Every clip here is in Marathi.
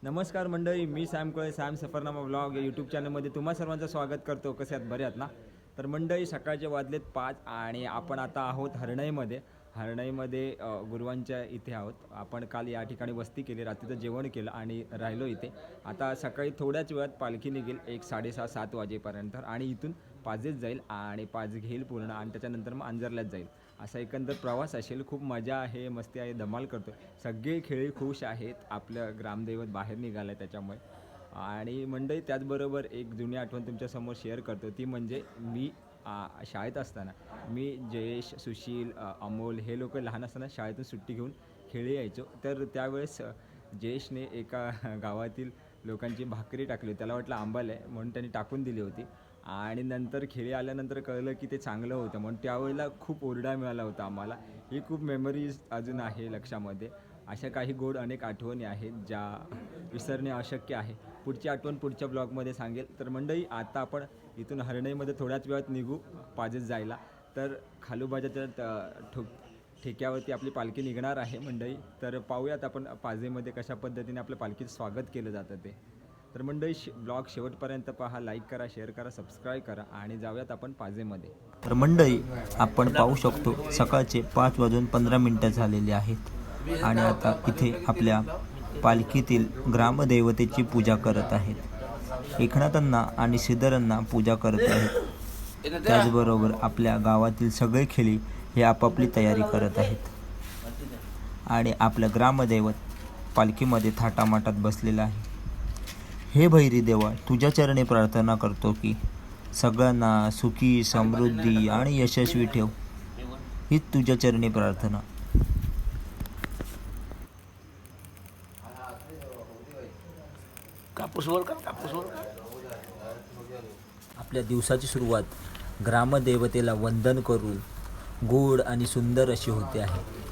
नमस्कार मंडळी, मी सॅम कोळे, सॅम सफरनामा ब्लॉग या यूट्यूब चॅनलमध्ये तुम्हा सर्वांचं स्वागत करतो. कसे आहात? बरे आहात ना? तर मंडळी, सकाळचे वाजलेत 5 आणि आपण आता आहोत हरणाईमध्ये गुरुवांच्या इथे आहोत. आपण काल या ठिकाणी वस्ती केली, रात्रीचं जेवण केलं आणि राहिलो इथे. आता सकाळी थोड्याच वेळात पालखी निघेल 6:30-7 वाजेपर्यंत आणि इथून पाजेत जाईल आणि पाज घेईल पूर्ण आणि त्याच्यानंतर मग अंजरल्यात जाईल. असा एकंदर प्रवास असेल. खूप मजा आहे, मस्ती आहे, धमाल करतो. सगळे खेळी खुश आहेत. आपलं ग्रामदैवत बाहेर निघालं आहे त्याच्यामुळे. आणि मंडळी, त्याचबरोबर एक जुनी आठवण तुमच्यासमोर शेअर करतो. ती म्हणजे मी शाळेत असताना जयेश, सुशील, अमोल हे लोक लहान असताना शाळेतून सुट्टी घेऊन खेळी यायचो. तर त्यावेळेस जयेशने एका गावातील लोकांची भाकरी टाकली. त्याला वाटलं आंबाल आहे म्हणून त्यांनी टाकून दिली होती आणि नंतर खेळी आल्यानंतर कळलं की ते चांगलं होतं म्हणून त्यावेळेला खूप ओरडा मिळाला होता आम्हाला. ही खूप मेमरीज अजून आहे लक्षामध्ये. अशा काही गोड अनेक आठवणी आहेत ज्या विसरणे अशक्य आहे. पुढची आठवण पुढच्या ब्लॉगमध्ये सांगेल. तर मंडळी, आता आपण इथून हरणाईमध्ये थोड्याच वेळात निघू पाजेत जायला. तर खालूबाजाच्या ठेक्यावरती आपली पालखी निघणार आहे मंडळी. तर पाहूयात आपण पाजेमध्ये कशा पद्धतीने आपल्या पालखीचं स्वागत केलं जातं ते. तर मंडळी, ब्लॉग शेवटपर्यंत पहा, लाईक करा, शेअर करा, सबस्क्राईब करा आणि जाऊयात आपण पाजेमध्ये. तर मंडळी, आपण पाहू शकतो सकाळचे 5:15 झालेले आहेत आणि आता इथे आपल्या पालखीतील ग्रामदेवतेची पूजा करत आहेत. एकनाथांना आणि श्रीधरांना पूजा करत आहेत. त्याचबरोबर आपल्या गावातील सगळे खेळी हे आपापली तयारी करत आहेत आणि आपलं ग्रामदैवत पालखीमध्ये थाटामाटात बसलेलं आहे. हे भैरी देवा, तुझ्या चरणी प्रार्थना करतो की सगळ्यांना सुखी, समृद्धी आणि यशस्वी ठेव. हीच तुझ्या चरणी प्रार्थना. आपल्या दिवसाची सुरुवात ग्रामदेवतेला वंदन करून गोड आणि सुंदर अशी होते आहे.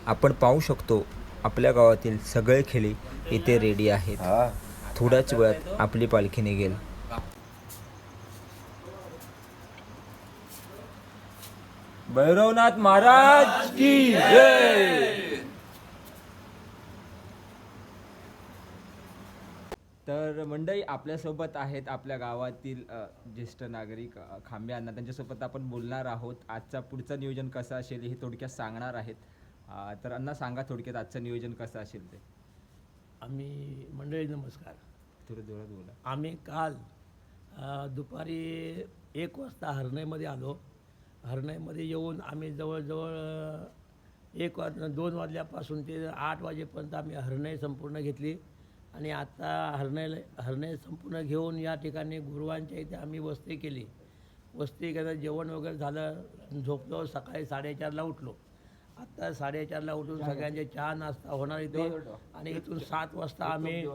आपण पाहू शकतो आपल्या गावातील सगळे खेळी इथे रेडी आहेत. थोड्याच वेळात आपली पालखी निघेल. भैरवनाथ महाराज की जय. तर मंडळी, आपल्यासोबत आहेत आपल्या गावातील ज्येष्ठ नागरिक खांबे अण्णा. त्यांच्यासोबत आपण बोलणार आहोत. आजचा पुढचं नियोजन कसं असेल हे थोडक्यात सांगणार आहेत. तर अण्णा, सांगा थोडक्यात आजचं नियोजन कसं असेल ते. आम्ही मंडळी नमस्कार. थोडं जोरात बोला. आम्ही काल दुपारी 1 वाजता हरणाईमध्ये आलो. हरणाईमध्ये येऊन आम्ही जवळजवळ 2 वाजल्यापासून ते 8 वाजेपर्यंत आम्ही हरणाई संपूर्ण घेतली आणि आता हरणाई संपूर्ण घेऊन या ठिकाणी गुरुवांच्या इथे आम्ही वस्ती केली. वस्ती केलं, जेवण वगैरे झालं, झोपलो. सकाळी 4:30ला उठलो. आत्ता 4:30ला उठून सगळ्यांचे चहा नाश्ता होणार इथे आणि इथून 7 वाजता आम्ही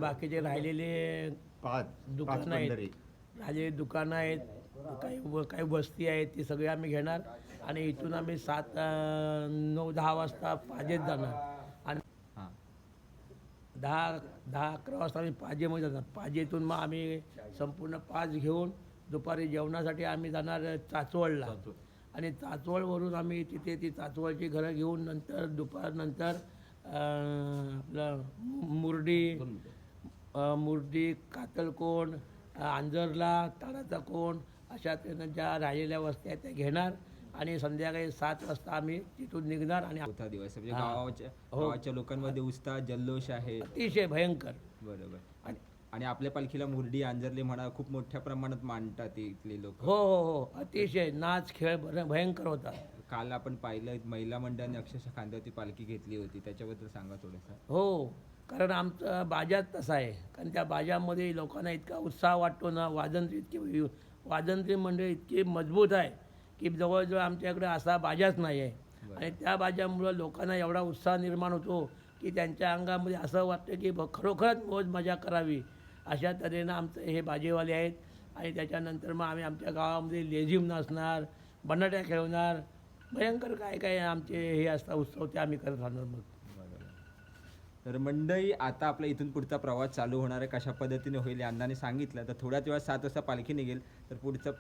बाकीचे राहिलेले दुकानं आहेत, काही वस्ती आहेत, ती सगळी आम्ही घेणार आणि इथून आम्ही 9-10 वाजता पाजेत जाणार आणि 10-11 वाजता आम्ही पाजेमध्ये जाणार. पाजेतून मग आम्ही संपूर्ण पाज घेऊन दुपारी जेवणासाठी आम्ही जाणार चाचवडला आणि चाचवडवरून आम्ही तिथे ती चाचवडची घरं घेऊन नंतर दुपारनंतर आपलं मुर्डी, कातलकोंड, आंजरला, ताडाचा कोंड अशा ज्या राहिलेल्या वस्त्या आहेत त्या घेणार आणि संध्याकाळी 7 वाजता आम्ही तिथून निघणार. आणि चौथा दिवस म्हणजे गावाच्या लोकांमध्ये उत्साह, जल्लोष आहे, अतिशय भयंकर. बरोबर. आणि आपल्या पालखीला मुर्डी, आंजरले म्हणा खूप मोठ्या प्रमाणात मांडतात इथले लोक. हो, अतिशय नाच खेळ भयंकर होता. काल आपण पाहिलं महिला मंडळाने अक्षरशः खांद्यावरती पालखी घेतली होती, त्याच्याबद्दल सांगा थोडंसं. हो, कारण आमचा बाजात तसा आहे. कारण त्या बाजामध्ये लोकांना इतका उत्साह वाटतो ना. वाजंत्री मंडळ इतकी मजबूत आहे की जवळजवळ आमच्याकडे असा बाजाच नाही आहे. आणि त्या बाजामुळं लोकांना एवढा उत्साह निर्माण होतो की त्यांच्या अंगामध्ये असं वाटतं की खरोखरच मौज मजा करावी. अशा तऱ्हेनं आमचं हे बाजेवाले आहेत. आणि त्याच्यानंतर मग आम्ही आमच्या गावामध्ये लेझिम नाचणार, बटाट्या खेळवणार, भयंकर काय काय आमचे हे असतात उत्सव ते आम्ही करत राहणार मग. तर मंडळी आता आपला इथून पुढचा प्रवास चालू होणार आहे. कशा पद्धतीने होईल हे अण्णांनी सांगितलं. तर थोड्याच वेळात 7 वाजता पालखी निघेल. तर पुढचं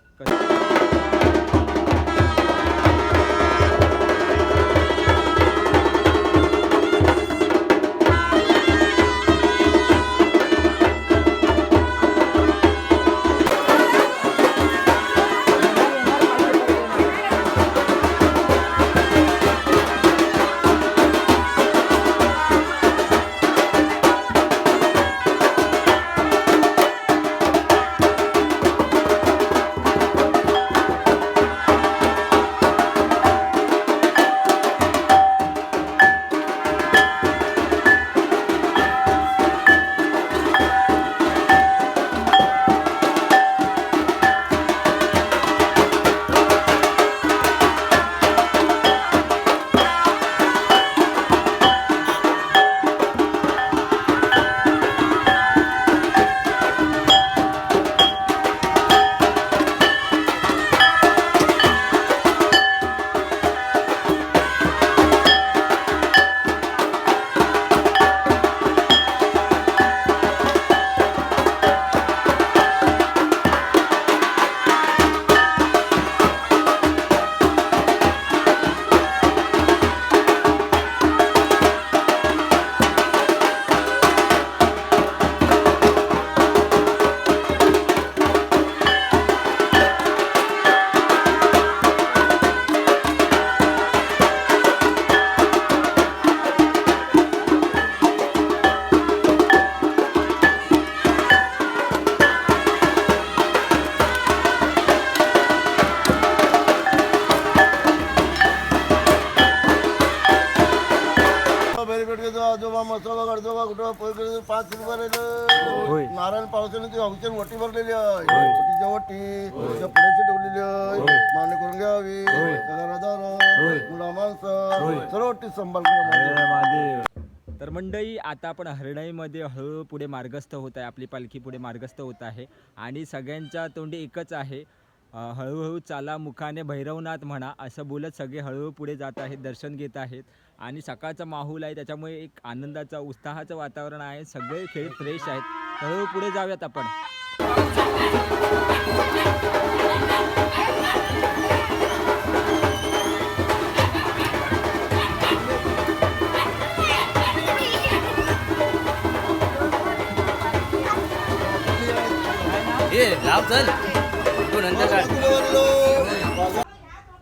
आजोबा मसाला काढतो कुठं पैसे 5 रुपये राहिले. नारायण पावसाने ती औषध वटी भरलेली आहे. वटीच्या वटी त्या पुढ्याची ठेवलेली आहे. मान्य करून घ्यावी. मुला माणसं सर्व वटी सांभाळ करा. तर मंडळी आता आपण हर्णाईमध्ये हळूहळू पुढे मार्गस्थ होत आहे. आपली पालखी पुढे मार्गस्थ होत आहे आणि सगळ्यांच्या तोंडी एकच आहे, हळूहळू चाला मुखाने भैरवनाथ म्हणा, असं बोलत सगळे हळूहळू पुढे जात आहेत, दर्शन घेत आहेत. आणि सकाळचा माहोल आहे त्याच्यामुळे एक आनंदाचा उत्साहाचं वातावरण आहे. सगळे खेळ फ्रेश आहेत. हळूहळू पुढे जाऊयात आपण.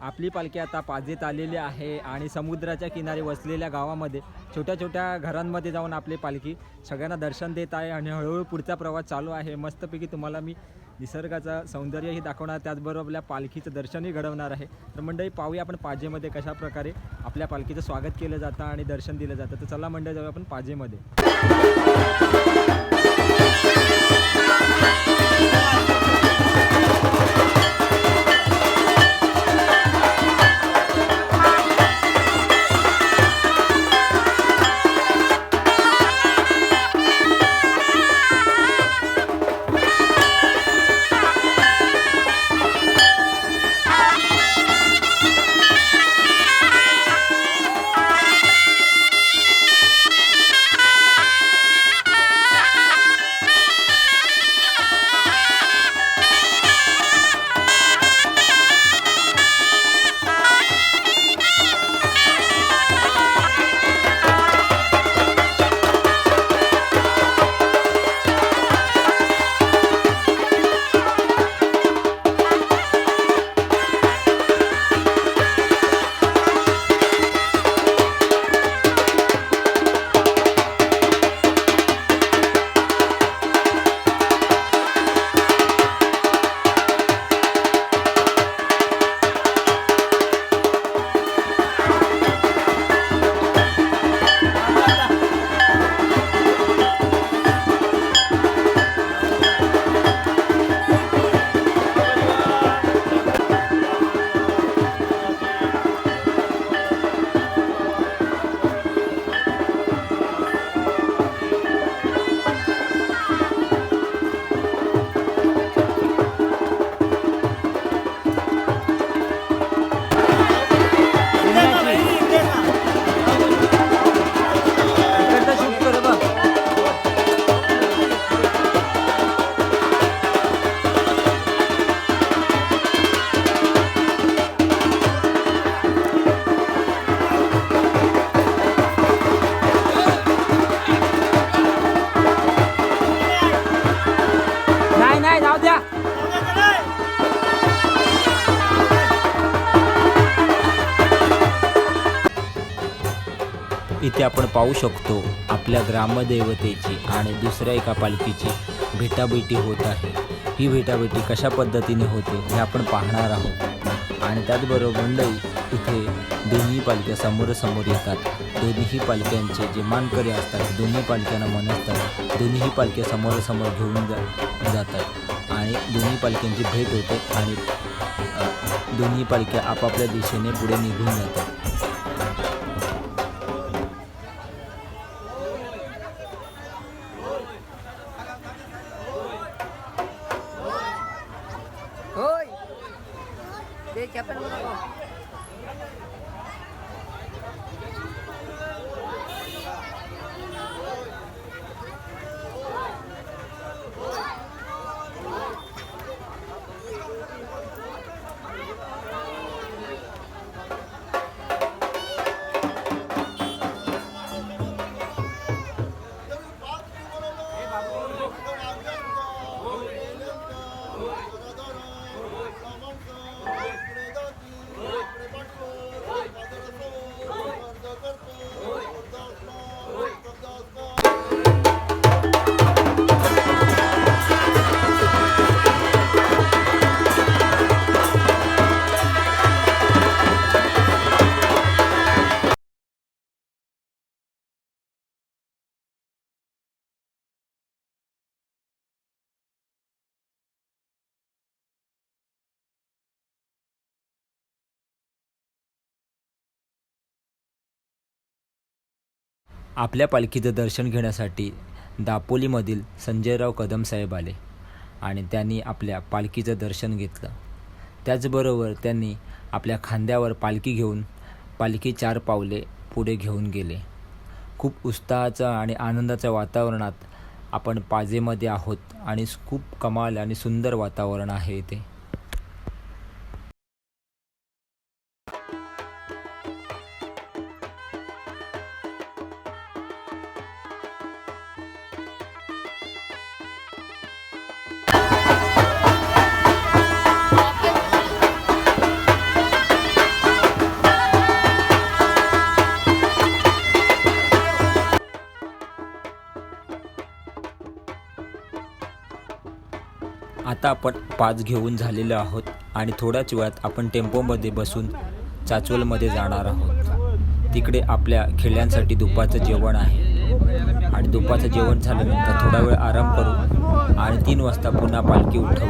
आपली पालखी आता पाजेत आलेली आहे आणि समुद्राच्या किनारी वसलेल्या गावामध्ये छोट्या छोट्या घरांमध्ये जाऊन आपली पालखी सगळ्यांना दर्शन देत आहे आणि हळूहळू पुढचा प्रवास चालू आहे. मस्तपैकी तुम्हाला मी निसर्गाचं सौंदर्यही दाखवणार, त्याचबरोबर आपल्या पालखीचं दर्शनही घडवणार आहे. तर मंडळी पाहूया आपण पाजेमध्ये कशा प्रकारे आपल्या पालखीचं स्वागत केलं जातं आणि दर्शन दिलं जातं. तर चला मंडळी जाऊया आपण पाजेमध्ये. पाहू शकतो आपल्या ग्रामदेवतेची आणि दुसऱ्या एका पालखीची भेटाभेटी होत आहे. ही भेटाभेटी कशा पद्धतीने होते हे आपण पाहणार आहोत. आणि त्याचबरोबर मंडळी इथे दोन्ही पालख्या समोरासमोर येतात. दोन्हीही पालख्यांचे जे मानकरी असतात दोन्ही पालख्यांना मनसतात. दोन्हीही पालख्या समोरासमोर घेऊन जातात आणि दोन्ही पालख्यांची भेट होते आणि दोन्ही पालख्या आपापल्या दिशेने पुढे निघून जातात. होय ते चपल मला आपल्या पालखीचं दर्शन घेण्यासाठी दापोलीमधील संजयराव कदम साहेब आले आणि त्यांनी आपल्या पालखीचं दर्शन घेतलं. त्याचबरोबर त्यांनी आपल्या खांद्यावर पालखी घेऊन पालखी 4 पावले पुढे घेऊन गेले. खूप उत्साहाचं आणि आनंदाच्या वातावरणात आपण पाजेमध्ये आहोत आणि खूप कमाल आणि सुंदर वातावरण आहे इथे. आता आपण पाच घेऊन झालेलो आहोत आणि थोड्याच वेळात आपण टेम्पोमध्ये बसून चाचवलमध्ये जाणार आहोत. तिकडे आपल्या खेळ्यांसाठी दुपारचं जेवण आहे आणि दुपारचं जेवण झाल्यानंतर थोडा वेळ आराम करू आणि 3 वाजता पुन्हा पालखी उठवू.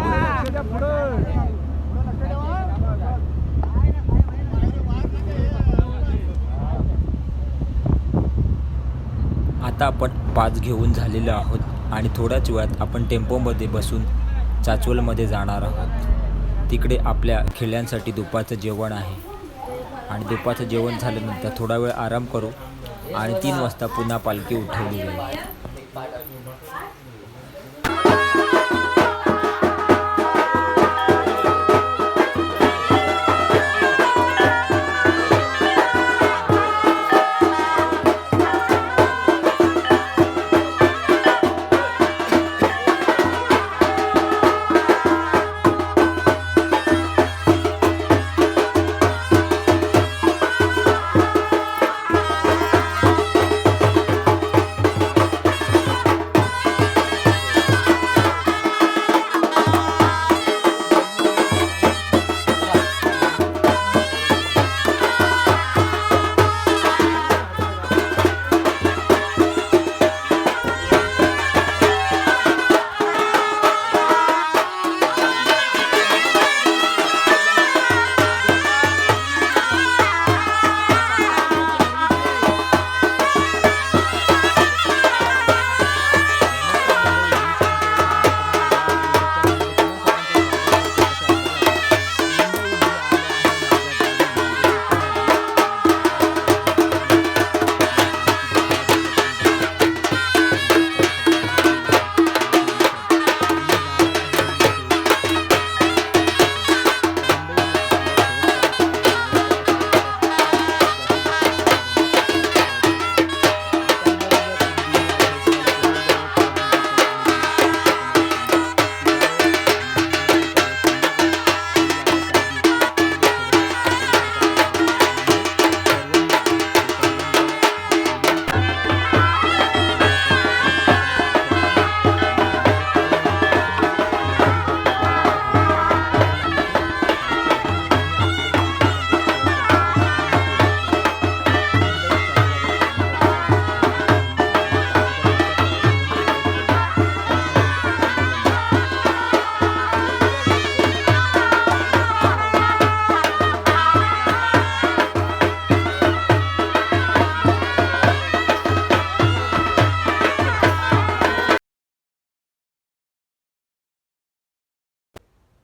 आता आपण 5 घेऊन झालेलो आहोत आणि थोड्याच वेळात आपण टेम्पोमध्ये बसून चाचवलमध्ये जाणार आहोत. तिकडे आपल्या खेळ्यांसाठी दुपारचं जेवण आहे आणि दुपारचं जेवण झाल्यानंतर थोडा वेळ आराम करू आणि 3 वाजता पुन्हा पालखी उठवली जाईल.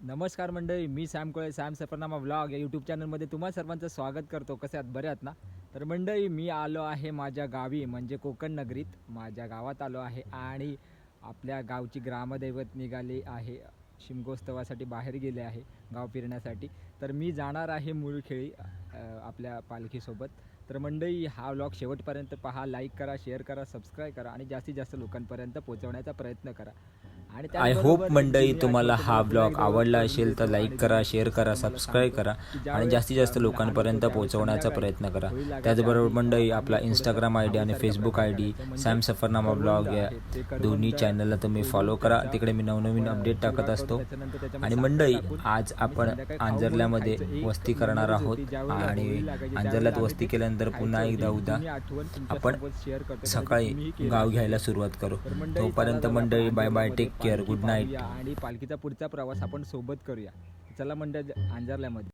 नमस्कार मंडळी, मी सॅम कोळे, सॅम सफरनामा व्लॉग या यूट्यूब चॅनलमध्ये तुम्हा सर्वांचं स्वागत करतो. कसे आहात, बरे आहात ना? तर मंडळी, मी आलो आहे माझ्या गावी म्हणजे कोकण नगरीत, माझ्या गावात आलो आहे आणि आपल्या गावची ग्रामदैवत निघाली आहे शिमगोत्सवासाठी, बाहेर गेले आहे गाव फिरण्यासाठी. तर मी जाणार आहे मुळखेळी आपल्या पालखीसोबत. तर मंडळी, हा व्लॉग शेवटपर्यंत पहा, लाईक करा, शेअर करा, सबस्क्राईब करा आणि जास्तीत जास्त लोकांपर्यंत पोहोचवण्याचा प्रयत्न करा. आणि आय होप मंडळी तुम्हाला हा ब्लॉग आवडला असेल तर लाईक करा, शेअर करा, सबस्क्राईब करा आणि जास्तीत जास्त लोकांपर्यंत पोहोचवण्याचा प्रयत्न करा. त्याचबरोबर मंडळी, आपला इंस्टाग्राम आय डी आणि Facebook I D Sam Safarnama blog या दोन्ही चॅनलला तुम्ही फॉलो करा. तिकडे मी नवनवीन अपडेट टाकत असतो. आणि मंडळी, आज आपण आंजर्ल्यामध्ये वस्ती करणार आहोत आणि आंजर्ल्यात वस्ती केल्यानंतर पुन्हा एकदा उद्या आपण सकाळी गाव घ्यायला सुरुवात करू. तोपर्यंत मंडळी, bye bye, take care, good night. आणि पालखीचा पुढचा प्रवास आपण सोबत करूया. चला मंडळी, आंजर्ल्यामध्ये